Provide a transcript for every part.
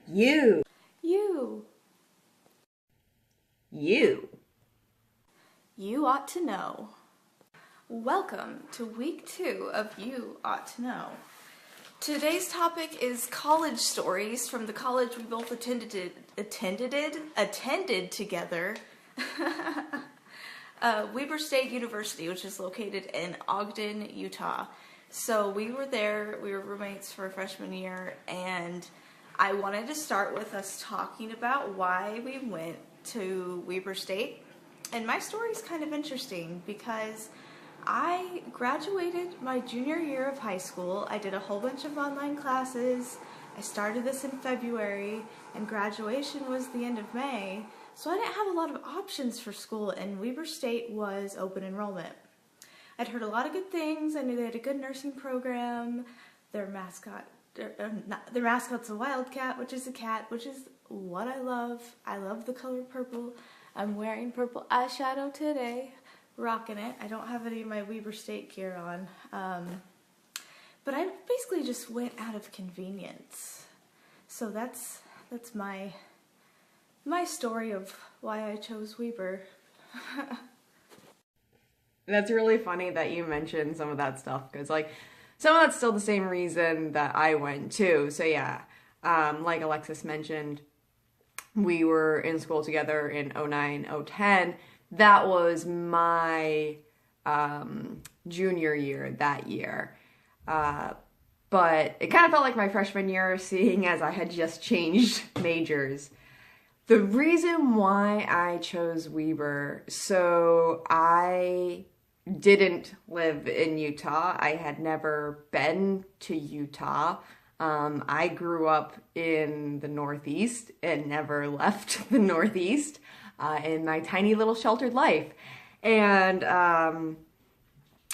You. You. You. You ought to know. Welcome to week 2 of You Ought to Know. Today's topic is college stories from the college we both attended together. Weber State University, which is located in Ogden, Utah. So we were there, we were roommates for freshman year, and I wanted to start with us talking about why we went to Weber State. And my story is kind of interesting because I graduated my junior year of high school. I did a whole bunch of online classes. I started this in February, and graduation was the end of May. So I didn't have a lot of options for school, and Weber State was open enrollment. I'd heard a lot of good things. I knew they had a good nursing program. Their mascot's a wildcat, which is a cat, which is what I love. I love the color purple. I'm wearing purple eyeshadow today, rocking it. I don't have any of my Weber State gear on. But I basically just went out of convenience. So that's my story of why I chose Weber. That's really funny that you mentioned some of that stuff, because some of that's still the same reason that I went too. So yeah, like Alexis mentioned, we were in school together in 09, 010. That was my junior year that year. But it kind of felt like my freshman year, seeing as I had just changed majors. The reason why I chose Weber, so I didn't live in Utah. I had never been to Utah. I grew up in the Northeast and never left the Northeast in my tiny little sheltered life. And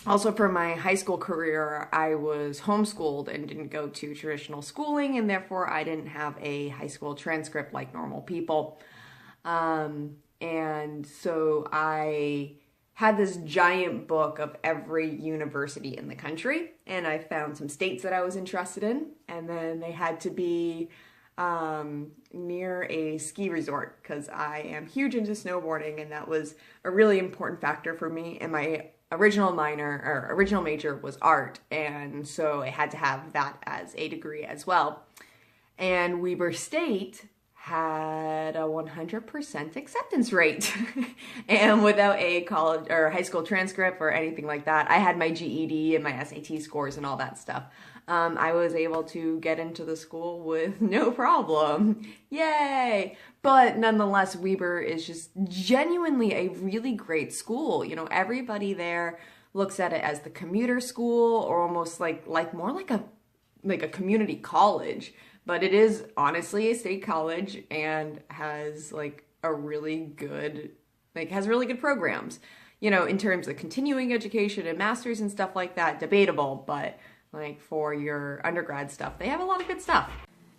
also for my high school career, I was homeschooled and didn't go to traditional schooling, and therefore I didn't have a high school transcript like normal people. And so I had this giant book of every university in the country, and I found some states that I was interested in, and then they had to be near a ski resort because I am huge into snowboarding, and that was a really important factor for me. And my original major was art, and so I had to have that as a degree as well. And Weber State had a 100% acceptance rate. And without a college or high school transcript or anything like that, I had my GED and my SAT scores and all that stuff. I was able to get into the school with no problem. Yay! But nonetheless, Weber is just genuinely a really great school. You know, everybody there looks at it as the commuter school, or almost like more like a community college. But it is honestly a state college and has really good programs. You know, in terms of continuing education and masters and stuff like that, debatable, but for your undergrad stuff, they have a lot of good stuff.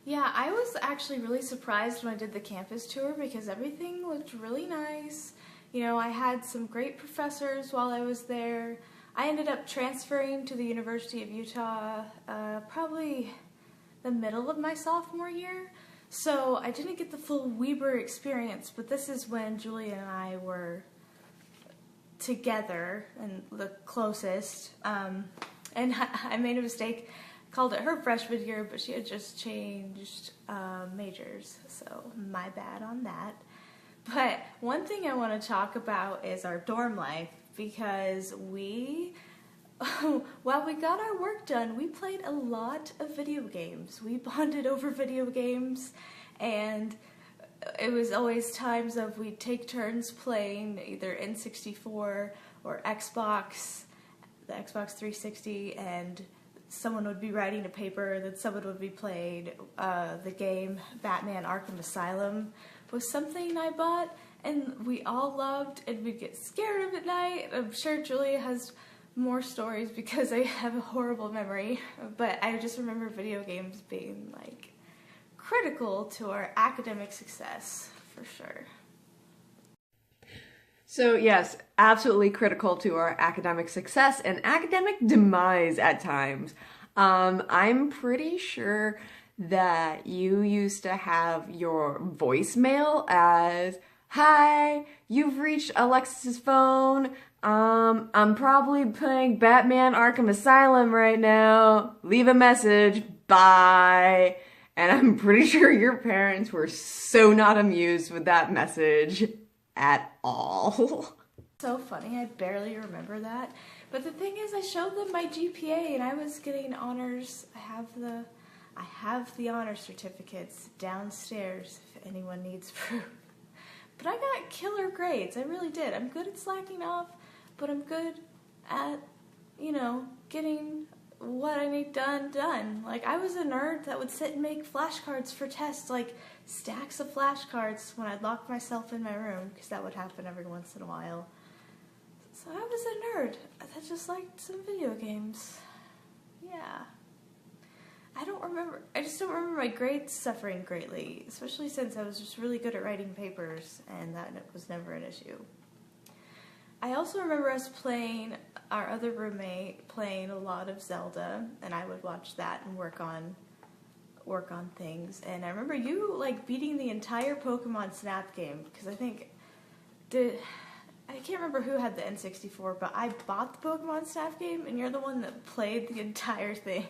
Yeah, I was actually really surprised when I did the campus tour because everything looked really nice. You know, I had some great professors while I was there. I ended up transferring to the University of Utah probably the middle of my sophomore year, so I didn't get the full Weber experience, but this is when Julia and I were together and the closest, and I made a mistake, called it her freshman year, but she had just changed majors, so my bad on that. But one thing I want to talk about is our dorm life, because while we got our work done, we played a lot of video games. We bonded over video games, and it was always times of we'd take turns playing either N64 or Xbox, the Xbox 360, and someone would be writing a paper, then someone would be playing the game Batman Arkham Asylum was something I bought, and we all loved, and we'd get scared of at night. I'm sure Julia has more stories because I have a horrible memory, but I just remember video games being critical to our academic success for sure. So yes, absolutely critical to our academic success and academic demise at times. I'm pretty sure that you used to have your voicemail as, "Hi, you've reached Alexis's phone. I'm probably playing Batman Arkham Asylum right now. Leave a message. Bye." And I'm pretty sure your parents were so not amused with that message at all. So funny, I barely remember that. But the thing is, I showed them my GPA and I was getting honors. I have the honor certificates downstairs if anyone needs proof. But I got killer grades, I really did. I'm good at slacking off, but I'm good at, getting what I need done. Like, I was a nerd that would sit and make flashcards for tests, like stacks of flashcards when I'd lock myself in my room, because that would happen every once in a while. So I was a nerd that just liked some video games. Yeah. I just don't remember my grades suffering greatly, especially since I was just really good at writing papers, and that was never an issue. I also remember our other roommate playing a lot of Zelda, and I would watch that and work on things. And I remember you, like, beating the entire Pokemon Snap game, because I can't remember who had the N64, but I bought the Pokemon Snap game, and you're the one that played the entire thing.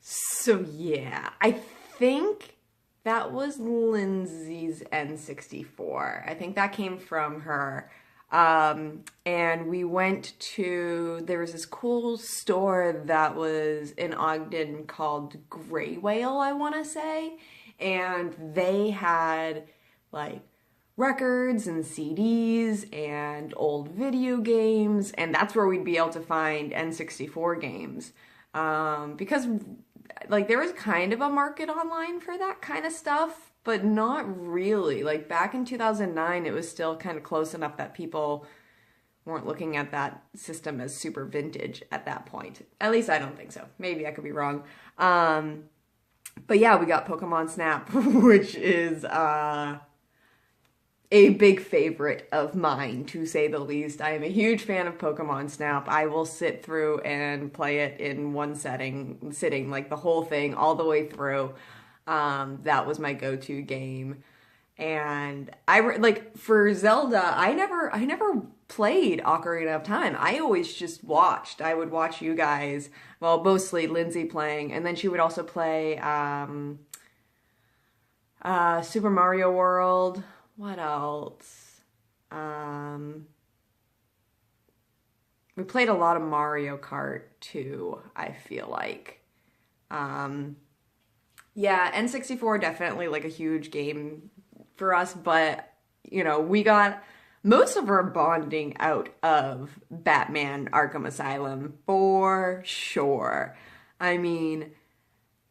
So yeah, I think that was Lindsay's N64. I think that came from her. And we went there was this cool store that was in Ogden called Gray Whale, I want to say. And they had, like, records and CDs and old video games. And that's where we'd be able to find N64 games. Because, like, there was kind of a market online for that kind of stuff, but not really. Like, back in 2009, it was still kind of close enough that people weren't looking at that system as super vintage at that point. At least I don't think so. Maybe I could be wrong. But yeah, we got Pokemon Snap, which is a big favorite of mine, to say the least. I am a huge fan of Pokemon Snap. I will sit through and play it in one sitting, like the whole thing, all the way through. That was my go-to game. And for Zelda, I never played Ocarina of Time. I always just watched. I would watch you guys, well, mostly Lindsay playing, and then she would also play Super Mario World. What else? We played a lot of Mario Kart too, I feel like. Yeah, N64 definitely like a huge game for us, but we got most of our bonding out of Batman Arkham Asylum for sure. I mean,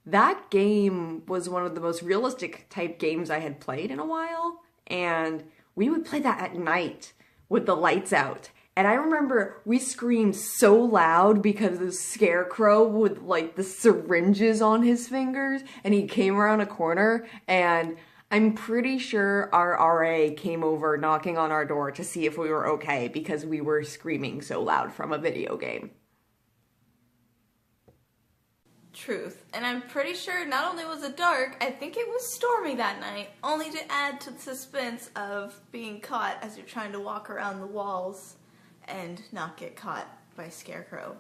that game was one of the most realistic type games I had played in a while. And we would play that at night with the lights out. And I remember we screamed so loud because the Scarecrow with, like, the syringes on his fingers, and he came around a corner, and I'm pretty sure our RA came over knocking on our door to see if we were okay because we were screaming so loud from a video game. Truth. And I'm pretty sure not only was it dark, I think it was stormy that night, only to add to the suspense of being caught as you're trying to walk around the walls and not get caught by Scarecrow.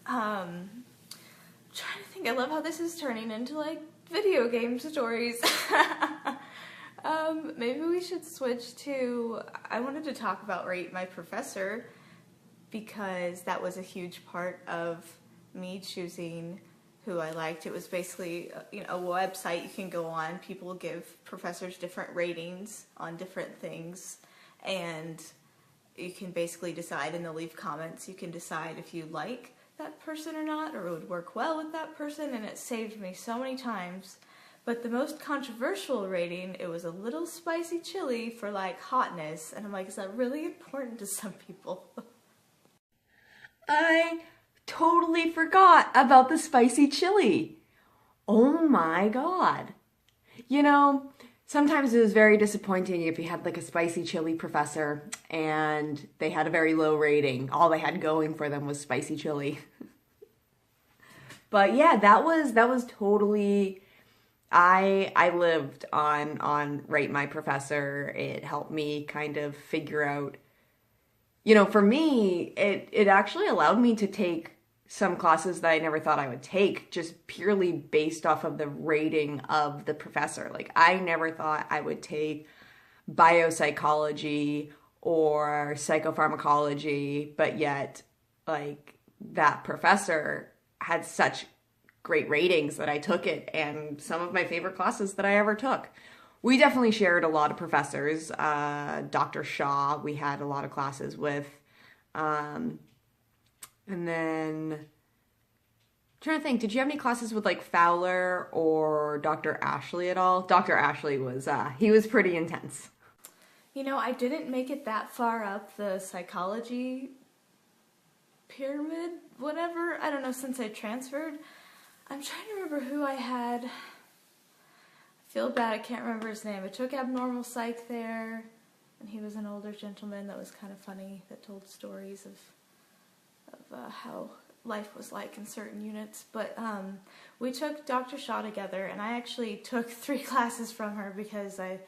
Trying to think, I love how this is turning into, like, video game stories. Maybe we should switch to, I wanted to talk about Rate My Professor, because that was a huge part of me choosing who I liked. It was basically a website you can go on. People give professors different ratings on different things, and you can basically decide, and they'll leave comments. You can decide if you like that person or not, or it would work well with that person, and it saved me so many times. But the most controversial rating, it was a little spicy chili for, like, hotness, and I'm like, is that really important to some people? I totally forgot about the spicy chili. Oh my god. Sometimes it was very disappointing if you had, like, a spicy chili professor and they had a very low rating. All they had going for them was spicy chili. But yeah, that was totally, I lived on Rate My Professor. It helped me kind of figure out, for me, it actually allowed me to take some classes that I never thought I would take just purely based off of the rating of the professor. Like, I never thought I would take biopsychology or psychopharmacology, but yet, like, that professor had such great ratings that I took it, and some of my favorite classes that I ever took. We definitely shared a lot of professors. Dr. Shaw, we had a lot of classes with. And then, I'm trying to think, did you have any classes with like Fowler or Dr. Ashley at all? Dr. Ashley was, he was pretty intense. I didn't make it that far up the psychology pyramid, whatever. I don't know, since I transferred. I'm trying to remember who I had. I feel bad, I can't remember his name. I took abnormal psych there, and he was an older gentleman that was kind of funny, that told stories of how life was like in certain units. But we took Dr. Shaw together, and I actually took 3 classes from her because I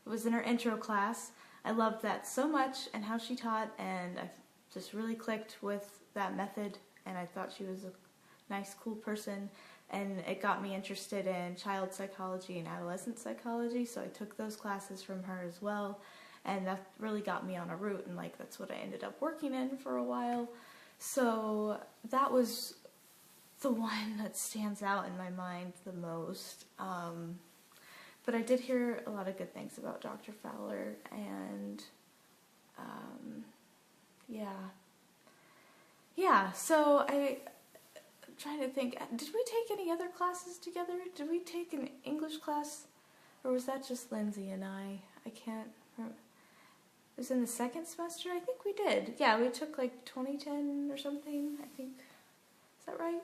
was in her intro class. I loved that so much and how she taught, and I just really clicked with that method, and I thought she was a nice, cool person, and it got me interested in child psychology and adolescent psychology, so I took those classes from her as well, and that really got me on a route, and like that's what I ended up working in for a while. So that was the one that stands out in my mind the most. But I did hear a lot of good things about Dr. Fowler, and yeah, so I'm trying to think, did we take any other classes together? Did we take an English class, or was that just Lindsay and I can't remember. It was in the second semester? I think we did. Yeah, we took like 2010 or something, I think. Is that right?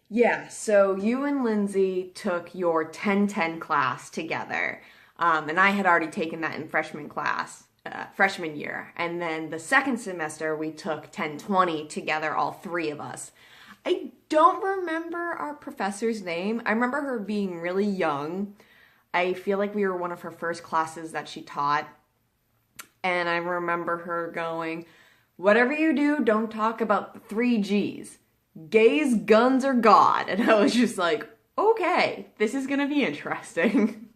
Yeah, so you and Lindsay took your 1010 class together, and I had already taken that in freshman year. And then the second semester, we took 1020 together, all 3 of us. I don't remember our professor's name. I remember her being really young. I feel like we were one of her first classes that she taught. And I remember her going, "Whatever you do, don't talk about the 3 G's. Gays, guns, or God." And I was just like, okay, this is going to be interesting.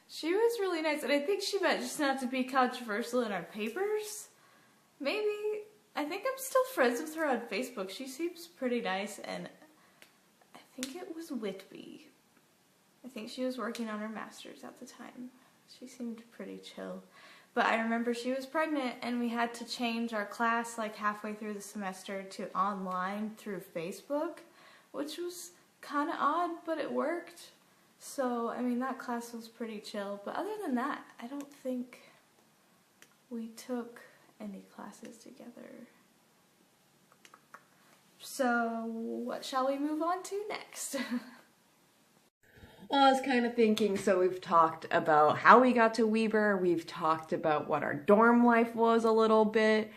She was really nice, and I think she meant just not to be controversial in our papers. Maybe. I think I'm still friends with her on Facebook. She seems pretty nice, and I think it was Whitby. I think she was working on her master's at the time. She seemed pretty chill. But I remember she was pregnant, and we had to change our class like halfway through the semester to online through Facebook, which was kind of odd, but it worked. So, I mean, that class was pretty chill. But other than that, I don't think we took any classes together. So, what shall we move on to next? Well, I was kind of thinking, so we've talked about how we got to Weber, we've talked about what our dorm life was a little bit,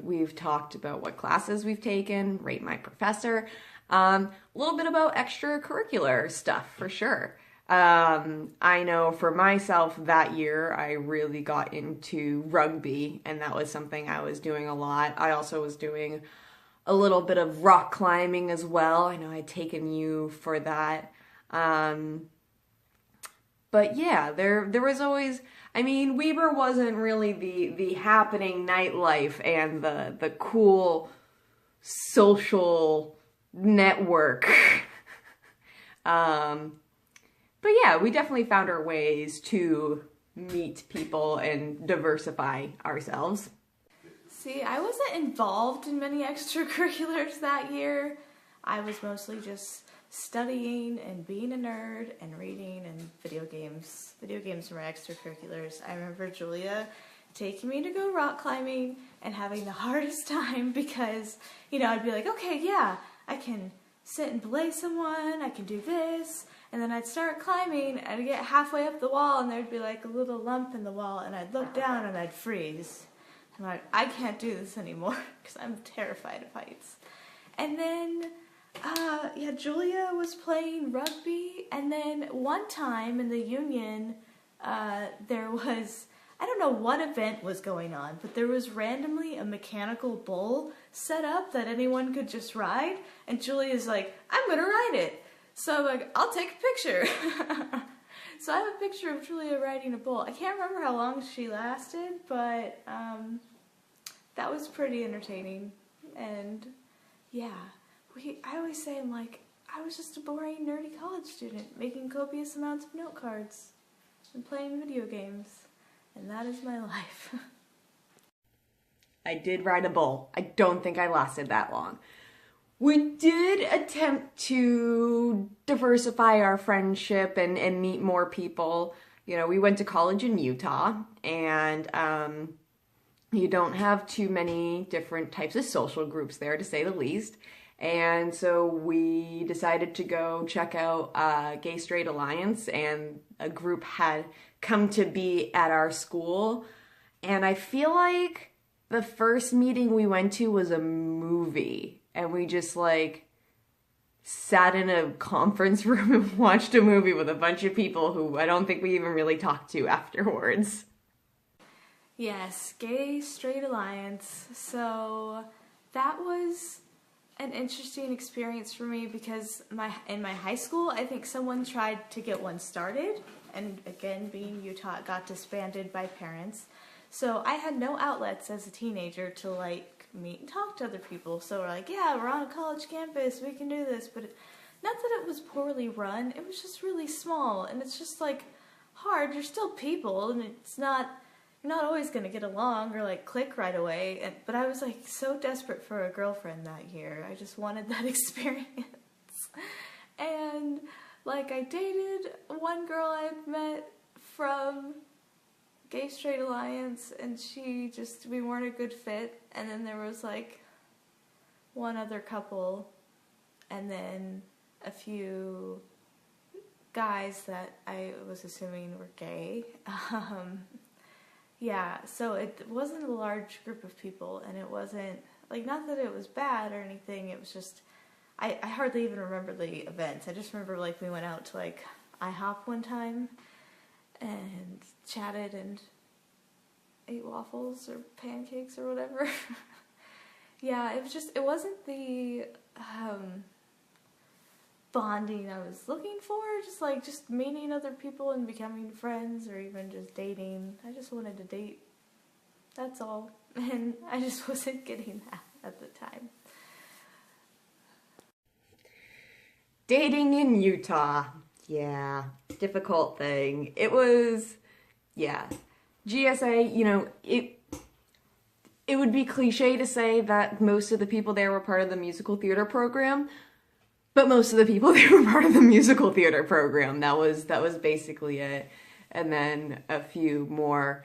we've talked about what classes we've taken, Rate My Professor, a little bit about extracurricular stuff for sure. I know for myself that year I really got into rugby, and that was something I was doing a lot. I also was doing a little bit of rock climbing as well. I know I'd taken you for that. But yeah, there was always, I mean, Weber wasn't really the happening nightlife and the cool social network. But yeah, we definitely found our ways to meet people and diversify ourselves. See, I wasn't involved in many extracurriculars that year. I was mostly just studying and being a nerd and reading and video games. Video games were my extracurriculars. I remember Julia taking me to go rock climbing and having the hardest time because, I'd be like, okay, yeah, I can sit and belay someone, I can do this, and then I'd start climbing, and I'd get halfway up the wall, and there'd be like a little lump in the wall, and I'd look down and I'd freeze. I'm like, I can't do this anymore because I'm terrified of heights. And then Yeah, Julia was playing rugby, and then one time in the union, there was, I don't know what event was going on, but there was randomly a mechanical bull set up that anyone could just ride, and Julia's like, I'm gonna ride it. So I'm like, I'll take a picture. So I have a picture of Julia riding a bull. I can't remember how long she lasted, but that was pretty entertaining, and yeah. I always say, I'm like, I was just a boring, nerdy college student making copious amounts of note cards and playing video games, and that is my life. I did ride a bull. I don't think I lasted that long. We did attempt to diversify our friendship and meet more people. You know, we went to college in Utah, and you don't have too many different types of social groups there, to say the least. And so we decided to go check out Gay Straight Alliance, and a group had come to be at our school. And I feel like the first meeting we went to was a movie, and we just like sat in a conference room and watched a movie with a bunch of people who I don't think we even really talked to afterwards. Yes, Gay Straight Alliance. So that was an interesting experience for me because in my high school, I think someone tried to get one started, and again, being Utah, it got disbanded by parents. So I had no outlets as a teenager to like meet and talk to other people. So we're like, yeah, we're on a college campus, we can do this. But not that it was poorly run, it was just really small, and it's just like hard. You're still people, and it's not. You're not always going to get along or like click right away, but I was like so desperate for a girlfriend that year. I just wanted that experience. And like I dated one girl I had met from Gay Straight Alliance, and we weren't a good fit. And then there was like one other couple, and then a few guys that I was assuming were gay. Yeah, so it wasn't a large group of people, and it wasn't, like, not that it was bad or anything, it was just, I hardly even remember the events. I just remember, like, we went out to, like, IHOP one time, and chatted and ate waffles or pancakes or whatever. Yeah, it wasn't the, bonding I was looking for, just meeting other people and becoming friends, or even just dating. I just wanted to date, that's all, and I just wasn't getting that at the time. Dating in Utah, yeah, difficult thing. It was, yeah, GSA, you know, it would be cliche to say that most of the people there were part of the musical theater program, but most of the people there were part of the musical theater program. That was basically it. And then a few more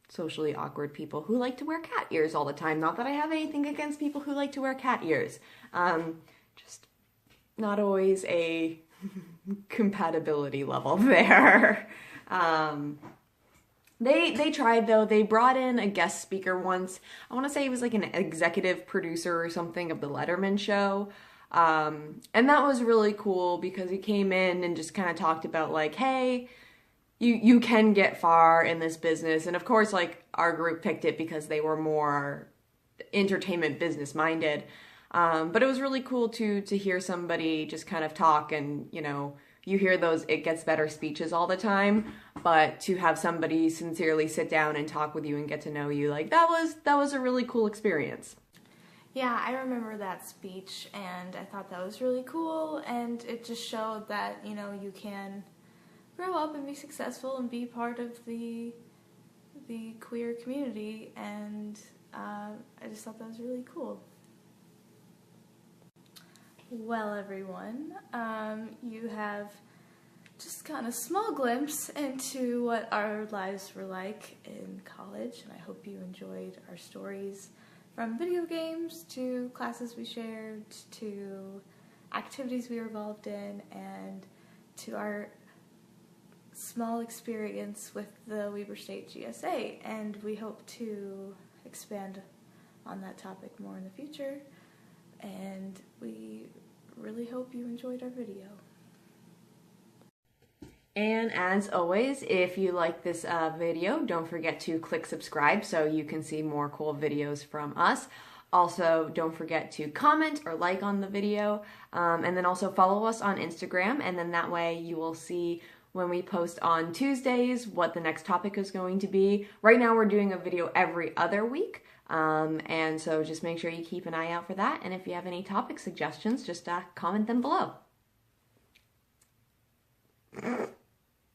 socially awkward people who like to wear cat ears all the time. Not that I have anything against people who like to wear cat ears. Just not always a compatibility level there. They tried, though. They brought in a guest speaker once. I want to say he was like an executive producer or something of the Letterman show. And that was really cool because he came in and just kind of talked about like, hey, you can get far in this business. And of course, like, our group picked it because they were more entertainment business minded. But it was really cool to hear somebody just kind of talk, and, you know, you hear those it gets better speeches all the time, but to have somebody sincerely sit down and talk with you and get to know you, like, that was a really cool experience. Yeah, I remember that speech, and I thought that was really cool, and it just showed that, you know, you can grow up and be successful and be part of the queer community, and I just thought that was really cool. Well, everyone, you have just kind of small glimpse into what our lives were like in college, and I hope you enjoyed our stories, from video games to classes we shared to activities we were involved in, and to our small experience with the Weber State GSA, and we hope to expand on that topic more in the future. and we really hope you enjoyed our video. And as always, if you like this video, don't forget to click subscribe so you can see more cool videos from us. Also, don't forget to comment or like on the video, and then also follow us on Instagram, and then that way you will see when we post on Tuesdays what the next topic is going to be. Right now we're doing a video every other week, and so just make sure you keep an eye out for that, and if you have any topic suggestions, just comment them below.